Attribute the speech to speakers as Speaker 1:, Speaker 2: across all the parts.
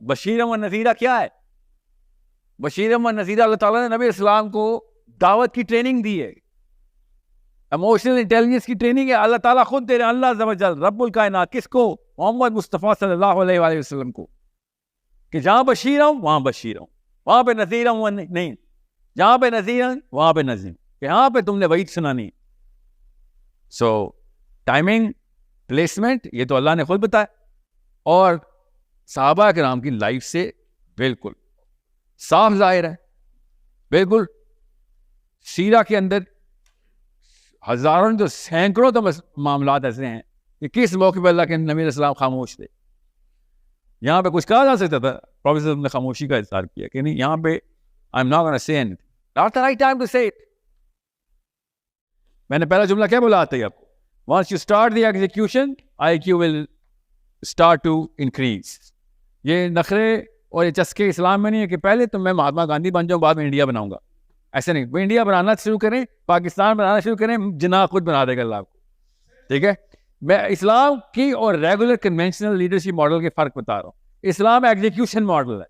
Speaker 1: بشیرا و نذیرہ کیا ہے؟ بشیرا و نذیرہ اللہ تعالیٰ نے نبی اسلام کو دعوت کی ٹریننگ دی ہے, ایموشنل انٹیلیجنس کی ٹریننگ ہے. اللہ تعالیٰ خود دے رہے ہیں, اللہ عز و جل رب الکائنات, کس کو؟ محمد مصطفیٰ صلی اللہ علیہ وآلہ وسلم کو, کہ جہاں بشیر ہوں وہاں بشیر ہوں, وہاں پہ نذیر ہوں نہیں, جہاں پہ نذیر ہوں وہاں پہ نذیر, کہ یہاں پہ تم نے وعید سنانی ہے. سو ٹائمنگ, پلیسمنٹ, یہ تو اللہ نے خود بتایا, اور صحابہ کرام کی لائف سے بالکل صاف ظاہر ہے. بالکل سیرہ کے اندر ہزاروں تو سینکڑوں تو معاملات ایسے ہیں کہ کس موقع پہ اللہ کے نبی علیہ السلام خاموش تھے. یہاں پہ کچھ کہا جا سکتا تھا, پروفیسر صاحب نے خاموشی کا اظہار کیا کہ نہیں, یہاں پہ I am not going to say anything. Not the right time to say it. میں نے پہلا جملہ کیا بولا تھا آپ کو؟ Once you start the execution, IQ will start to increase. یہ نخرے اور یہ چسکے اسلام میں نہیں ہے کہ پہلے تو میں مہاتما گاندھی بن جاؤں, بعد میں انڈیا بناؤں گا. ایسے نہیں, وہ انڈیا بنانا شروع کریں, پاکستان بنانا شروع کریں, جناح خود بنا دے گا اللہ آپ کو. ٹھیک ہے, میں اسلام کی اور ریگولر کنونشنل لیڈرشپ ماڈل کے فرق بتا رہا ہوں. اسلام ایگزیکیوشن ماڈل ہے,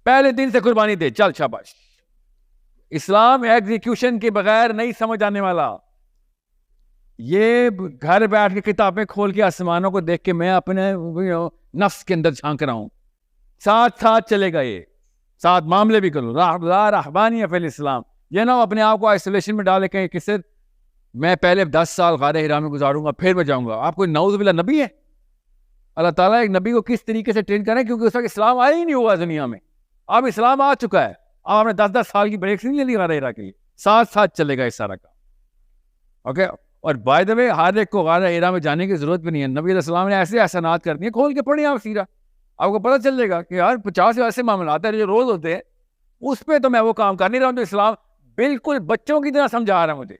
Speaker 1: پہلے دن سے قربانی دے, چل شاباش. اسلام ایگزیکیوشن کے بغیر نہیں سمجھ آنے والا. یہ گھر بیٹھ کے کتابیں کھول کے آسمانوں کو دیکھ کے میں اپنے نفس کے اندر جھانک رہا ہوں, ساتھ ساتھ چلے گا, یہ ساتھ معاملے بھی کرو. لا رہبانیہ فی الاسلام, یہ نہ اپنے آپ کو آئسولیشن میں ڈالے کہیں کہ صرف میں پہلے 10 سال غار حرا میں گزاروں گا پھر میں جاؤں گا. آپ کو نعوذ باللہ نبی ہے؟ اللہ تعالیٰ ایک نبی کو کس طریقے سے ٹرین کریں, کیونکہ اس وقت اسلام آیا ہی نہیں ہوا دنیا میں. اب اسلام آ چکا ہے, آپ نے 10 سال کی بریک نہیں لے لی غار حرا کے لیے, ساتھ ساتھ چلے گا اس سارا کام. اوکے, اور بائی دا وے ہر ایک کو غار حرا میں جانے کی ضرورت بھی نہیں ہے. نبی علیہ السلام نے ایسے احسانات کر دیے, کھول کے پڑھیں آپ سیرہ, آپ کو پتہ چل جائے گا کہ یار 50 ایسے معاملات ہیں جو روز ہوتے ہیں, اس پہ تو میں وہ کام کر نہیں رہا ہوں. تو اسلام بالکل بچوں کی طرح سمجھا رہا ہے مجھے,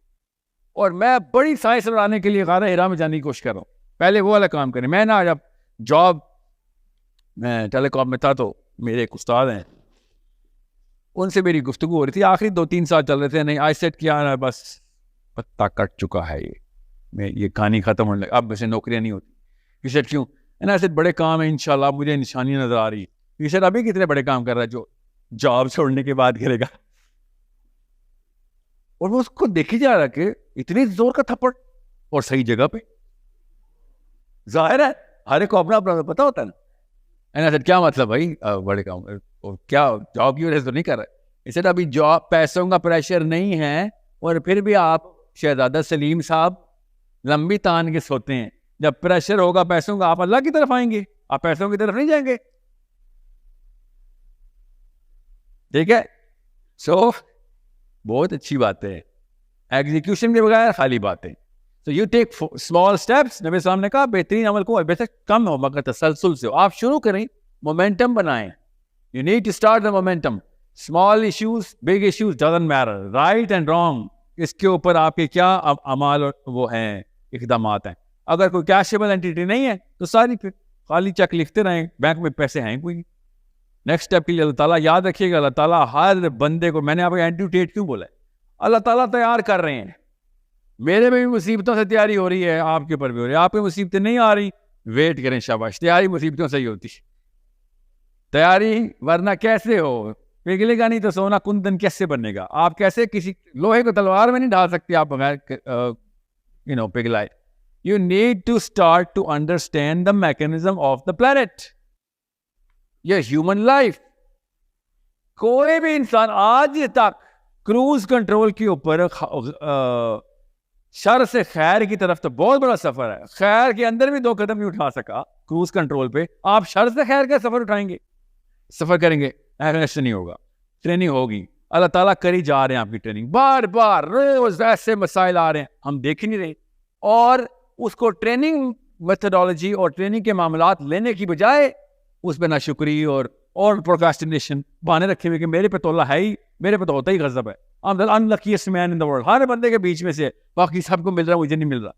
Speaker 1: اور میں بڑی سائنس لڑانے کے لیے غار حرا میں جانے کی کوشش کر رہا ہوں. پہلے وہ والا کام کریں. میں نا جب جاب میں ٹیلی کام میں تھا تو میرے ایک استاد ہیں, ان سے میری گفتگو ہو رہی تھی, آخری 2-3 سال چل رہے تھے. نہیں, آئی سیٹ کیا نا, بس پتا کٹ چکا ہے, یہ کہانی ختم ہونے لگا, اب ویسے نوکریاں نہیں ہوتی. یہ سیٹ کیوں؟ ایسے بڑے کام ہیں انشاءاللہ, مجھے نشانی نظر آ رہی ہے. یہ سیٹ ابھی کتنے بڑے کام کر رہا ہے جو جاب چھوڑنے کے بعد کرے گا. اور وہ اس کو دیکھی جا رہا کہ اتنی زور کا تھپڑ اور صحیح جگہ پہ. ظاہر ہے ہر ایک کو اپنا اپنا پتا ہوتا ہے نا. کیا مطلب بھائی بڑے کام, کیا جاب کی وجہ سے تو نہیں کر رہے؟ اس سے ابھی جاب پیسوں کا پریشر نہیں ہے, اور پھر بھی آپ شہزادہ سلیم صاحب لمبی تان کے سوتے ہیں. جب پریشر ہوگا پیسوں کا, آپ اللہ کی طرف آئیں گے, آپ پیسوں کی طرف نہیں جائیں گے. ٹھیک ہے, سو بہت اچھی بات ہے. ایگزیکیوشن کے بغیر خالی باتیں. So you take small steps. نبی السلام نے کہا بہترین عمل کو بے شک کم ہو مگر تسلسل سے ہو. آپ شروع کریں, مومنٹم بنائیں. You need to start the momentum. Small issues, big issues doesn't matter. Right and wrong, اس کے اوپر آپ کے کیا اعمال وہ ہیں, اقدامات ہیں. اگر کوئی کیشیبل اینٹیٹی نہیں ہے تو ساری پھر خالی چیک لکھتے رہیں, بینک میں پیسے ہیں کوئی نہیں. نیکسٹ اسٹیپ کے لیے اللہ تعالیٰ یاد رکھیے گا, اللہ تعالیٰ ہر بندے کو, میں نے آپ کو اینٹیٹیوٹ کیوں بولا ہے, اللہ تعالیٰ تیار کر رہے ہیں. میرے میں بھی مصیبتوں سے تیاری ہو رہی ہے, آپ کے اوپر بھی ہو رہی ہے. آپ کی مصیبتیں نہیں آ رہی, ویٹ کریں, شاباش. تیاری مصیبتوں سے ہی ہوتی ہے تیاری, ورنہ کیسے ہو, پگھلے گا نہیں تو سونا کندن کیسے بنے گا. آپ کیسے کسی لوہے کو تلوار میں نہیں ڈال سکتے آپ بغیر پگھلائے. You need to start to understand the mechanism of the planet. یہ ہیومن لائف, کوئی بھی انسان آج تک کروز کنٹرول کے اوپر شر سے خیر کی طرف تو بہت بڑا سفر ہے, خیر کے اندر بھی 2 قدم نہیں اٹھا سکا کروز کنٹرول پہ. آپ شر سے خیر کا سفر اٹھائیں گے, سفر کریں گے, ایسے نہیں ہوگا. ٹریننگ ہوگی, اللہ تعالیٰ کری جا رہے ہیں آپ کی ٹریننگ, بار بار روز ایسے مسائل آ رہے ہیں, ہم دیکھ ہی نہیں رہے. اور اس کو ٹریننگ میتھڈالوجی اور ٹریننگ کے معاملات لینے کی بجائے اس پہ ناشکری اور پروکراسٹینیشن بہانے رکھے ہوئے کہ میرے پہ تو اللہ ہے ہی, میرے پہ تو ہوتا ہی غضب ہے. I'm the unluckiest man in the world. ہر بندے کے بیچ میں سے باقی سب کو مل رہا, مجھے نہیں مل رہا.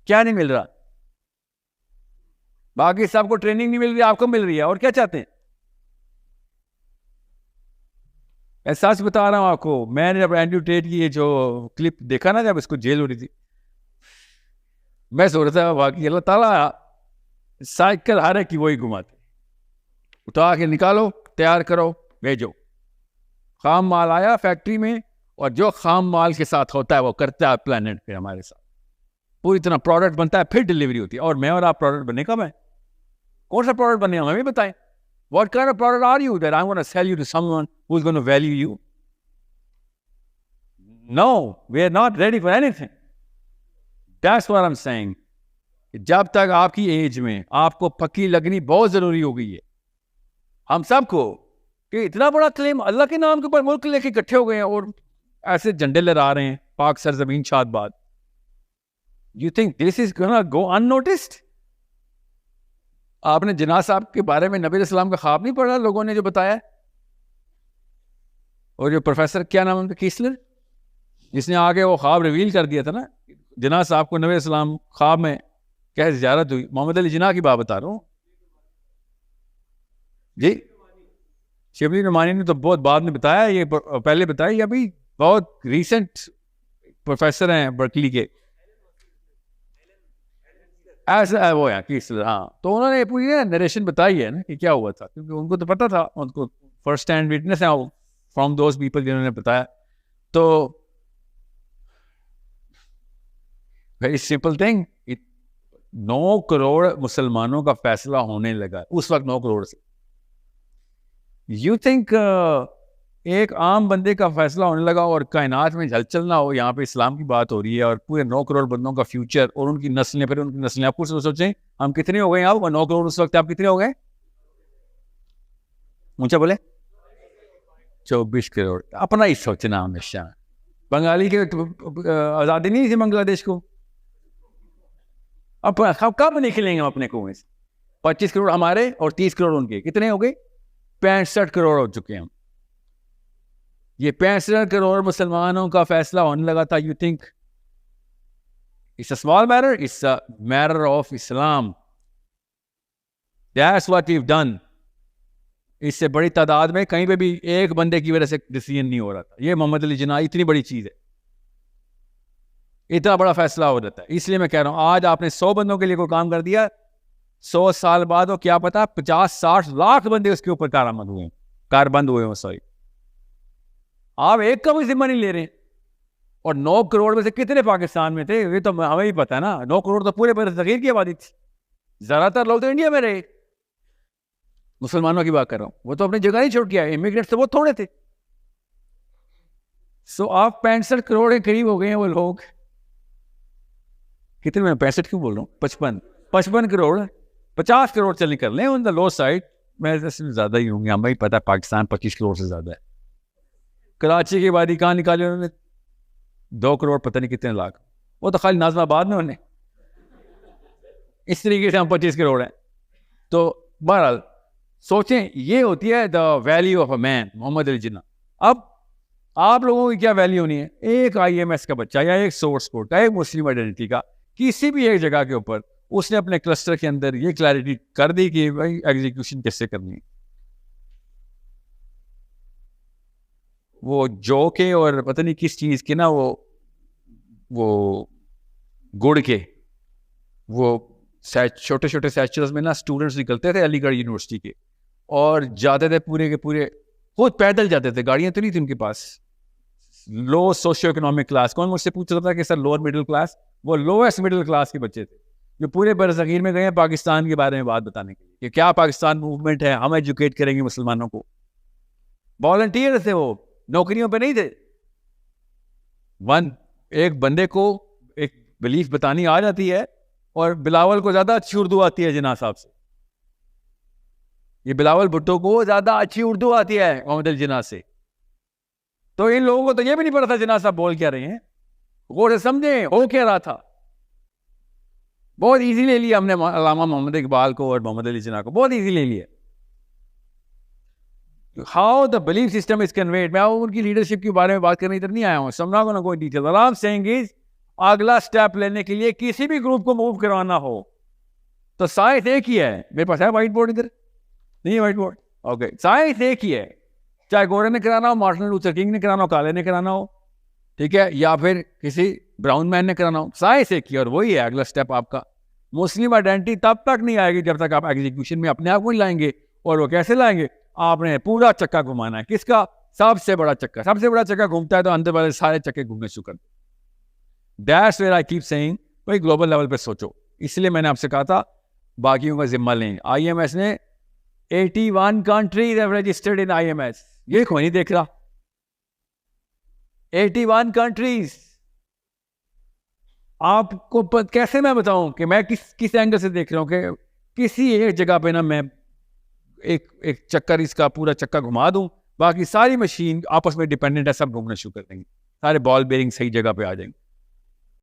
Speaker 1: کیا نہیں مل رہا؟ باقی سب کو ٹریننگ نہیں مل رہی, آپ کو مل رہی ہے. اور کیا چاہتے ہیں؟ احساس بتا رہا ہوں آپ کو. میں نے جب اینڈریو ٹیٹ کی یہ جو کلپ دیکھا نا, جب اس کو جیل ہو رہی تھی, میں سوچ رہا تھا واقعی اللہ تعالیٰ سائیکل ہر ایک کی وہی گھماتے. اٹھا کے نکالو, تیار کرو, بھیجو. خام مال آیا فیکٹری میں, اور جو خام مال کے ساتھ ہوتا ہے وہ کرتا ہے پلانٹ پہ ہمارے ساتھ, پوری طرح پروڈکٹ بنتا ہے, پھر ڈلیوری ہوتی ہے. اور میں اور آپ پروڈکٹ بننے کب ہیں؟ کون سا پروڈکٹ بننے ہمیں بھی بتائیں. What kind of product are you that I'm going to sell you to someone who's going to value you? No, we are not ready for anything. That's what I'm saying. جب تک آپ کی age میں آپ کو پکی لگنی بہت ضروری ہو گئی ہے ہم سب کو, کہ اتنا بڑا کلیم اللہ کے نام کے اوپر ملک لے کے اکٹھے ہو گئے ہیں اور ایسے جھنڈے لہرا رہے ہیں پاک سرزمین شاد باد. You think this is gonna go unnoticed? آپ نے جناح صاحب کے بارے میں نبی علیہ السلام کا خواب نہیں پڑھا لوگوں نے جو بتایا؟ اور جو پروفیسر کیا نام ہے کیسلر, جس نے آگے وہ خواب ریویل کر دیا تھا نا, جناح صاحب کو نبی علیہ السلام خواب میں کیا زیارت ہوئی. محمد علی جناح کی بات بتا رہا ہوں جی. شبلی نعمانی نے تو بہت بعد میں بتایا, یہ پہلے بتایا, یہ ابھی بہت ریسنٹ پروفیسر ہیں برکلی کے, ایسا وہ ہے کیسلر. ہاں, تو انہوں نے پوری نریشن بتائی ہے نا کہ کیا ہوا تھا, کیونکہ ان کو تو پتا تھا, ان کو فرسٹ ہینڈ وٹنس ہے فرام دوز پیپل جنہوں نے بتایا. تو ویری سمپل تھنگ, 9 کروڑ مسلمانوں کا فیصلہ ہونے لگا اس وقت, 9 کروڑ سے. یو تھنک ایک عام بندے کا فیصلہ ہونے لگا اور کائنات میں ہلچل نہ ہو؟ یہاں پہ اسلام کی بات ہو رہی ہے اور پورے 9 کروڑ بندوں کا فیوچر اور ان کی نسلیں, پھر ان کی نسلیں. آپ کو سوچیں ہم کتنے ہو گئے, آپ 9 کروڑ اس وقت آپ کتنے ہو گئے؟ اونچا بولے 24 کروڑ. اپنا ہی سوچنا ہمیشہ. بنگالی کے آزادی نہیں تھی بنگلہ دیش کو, اب کب نکلیں گے ہم اپنے کنویں سے؟ 25 کروڑ ہمارے اور 30 کروڑ ان کے, کتنے ہو گئے؟ 65 کروڑ ہو چکے ہیں. یہ 65 کروڑ مسلمانوں کا فیصلہ ہونے لگا تھا. You think it's a small matter? It's a matter of Islam. That's what we've done. اس سے بڑی تعداد میں کہیں پہ بھی ایک بندے کی وجہ سے ڈیسیژن نہیں ہو رہا تھا. یہ محمد علی جناح اتنی بڑی چیز ہے, اتنا بڑا فیصلہ ہو جاتا ہے. اس لیے میں کہہ رہا ہوں آج آپ نے 100 بندوں کے لیے کوئی کام کر دیا, 100 سال بعد وہ کیا پتا 50-60 لاکھ بندے اس کے اوپر کارآمد ہوئے, کاربند ہوئے ہیں. سوری, آپ ایک کا بھی ذمہ نہیں لے رہے. اور 9 کروڑ میں سے کتنے پاکستان میں تھے یہ تو ہمیں ہی پتا ہے نا. 9 کروڑ تو پورے بر صغیر کی آبادی تھی. زیادہ تر لوگ تو انڈیا میں رہے. مسلمانوں کی بات کر رہا ہوں, وہ تو اپنی جگہ نہیں چھوڑ کے آئے. امیگرینٹس تو بہت تھوڑے تھے. سو آپ 65 کروڑ کے قریب ہو گئے ہیں وہ لوگ. کتنے میں 65 کیوں بول رہا ہوں, 55 کروڑ, 50 کروڑ چل کر لیں آن دا لو سائڈ. میں زیادہ ہی ہوں گے, ہمیں پتا ہے پاکستان 25 کروڑ سے زیادہ ہے. کراچی کی آبادی کہاں نکالی انہوں نے؟ 2 کروڑ پتہ نہیں کتنے لاکھ. وہ تو خالی نازم آباد میں انہیں. اس طریقے سے ہم 25 کروڑ ہیں. تو بہرحال سوچیں, یہ ہوتی ہے دا ویلیو آف اے مین. محمد علی جناح. اب آپ لوگوں کی کیا ویلیو نہیں ہے؟ ایک IMS کا بچہ یا ایک سورس کوڈ کا, ایک مسلم آئیڈینٹی کا, کسی بھی ایک جگہ کے اوپر اس نے اپنے کلسٹر کے اندر یہ کلیئرٹی کر دی کہ بھائی ایگزیکیوشن کیسے کرنی ہے. وہ جو کے اور پتہ نہیں کس چیز کے نا, وہ گڑ کے وہ چھوٹے چھوٹے سیچرز میں نا اسٹوڈنٹس نکلتے تھے علی گڑھ یونیورسٹی کے, اور جاتے تھے پورے کے پورے, خود پیدل جاتے تھے, گاڑیاں تو نہیں تھیں ان کے پاس. لو سوشیو اکنامک کلاس. کون مجھ سے پوچھ رہا تھا کہ سر لوور مڈل کلاس؟ وہ لویسٹ مڈل کلاس کے بچے تھے جو پورے برصغیر میں گئے ہیں پاکستان کے بارے میں بات بتانے کے لیے کہ کیا پاکستان موومنٹ ہے, ہم ایجوکیٹ کریں گے مسلمانوں کو. والنٹیئر تھے وہ, نوکریوں پہ نہیں تھے. ایک بندے کو ایک بلیف بتانی آ جاتی ہے, اور بلاول کو زیادہ اچھی اردو آتی ہے جناح صاحب سے. یہ بلاول بھٹو کو زیادہ اچھی اردو آتی ہے محمد علی جناح سے. تو ان لوگوں کو تو یہ بھی نہیں پتا تھا جناح صاحب بول کیا رہے ہیں, غور سے سمجھیں ہو کیا رہا تھا. بہت ایزی لے لیا ہم نے علامہ محمد اقبال کو اور محمد علی جناح کو, بہت ایزی لے لیا. How the belief system is conveyed. میں ان کی لیڈرشپ کے بارے میں بات کرنے ادھر نہیں آیا ہوں. سمجھا کو نا کوئی detail. what I'm saying is اگلا اسٹیپ لینے کے لیے کسی بھی گروپ کو موو کروانا ہو تو سائنس ایک ہی ہے. میرے پاس ہے وائٹ بورڈ, ادھر نہیں ہے وائٹ بورڈ. اوکے, سائنس ایک ہی ہے. چاہے گورے نے کرانا ہو, مارٹن لوتھر کنگ نے کرانا ہو, کالے نے کرانا ہو, ٹھیک ہے, یا پھر کسی براؤن مین نے کرانا ہو, سائنس ایک ہی ہے. اور وہی ہے اگلا اسٹیپ آپ کا. مسلم آئیڈینٹی تب تک نہیں آئے گی جب تک آپ ایگزیکیوشن میں اپنے آپ کو نہیں لائیں گے اور وہ کیسے لائیں گے؟ آپ نے پورا چکا گھمانا ہے. کس کا؟ سب سے بڑا چکا. سب سے بڑا چکا گھومتا ہے تو اندر والے سارے چکے گھومنے شروع کر دیں. That's where I keep saying بھائی گلوبل لیول پہ سوچو. اس لیے میں نے آپ سے کہا تھا باقیوں کا ذمہ لیں. IMS نے 81 countries have registered in IMS. یہ کوئی نہیں دیکھ رہا. 81 countries. آپ کو کیسے میں بتاؤں کہ میں کس اینگل سے دیکھ رہا ہوں کہ کسی ایک جگہ پہ نا میں ایک چکر اس کا پورا چکا گھما دوں, باقی ساری مشین آپس میں ڈیپینڈنٹ ہے, سب گھومنا شروع کر دیں گے, سارے بال بیرنگ صحیح جگہ پہ آ جائیں گے.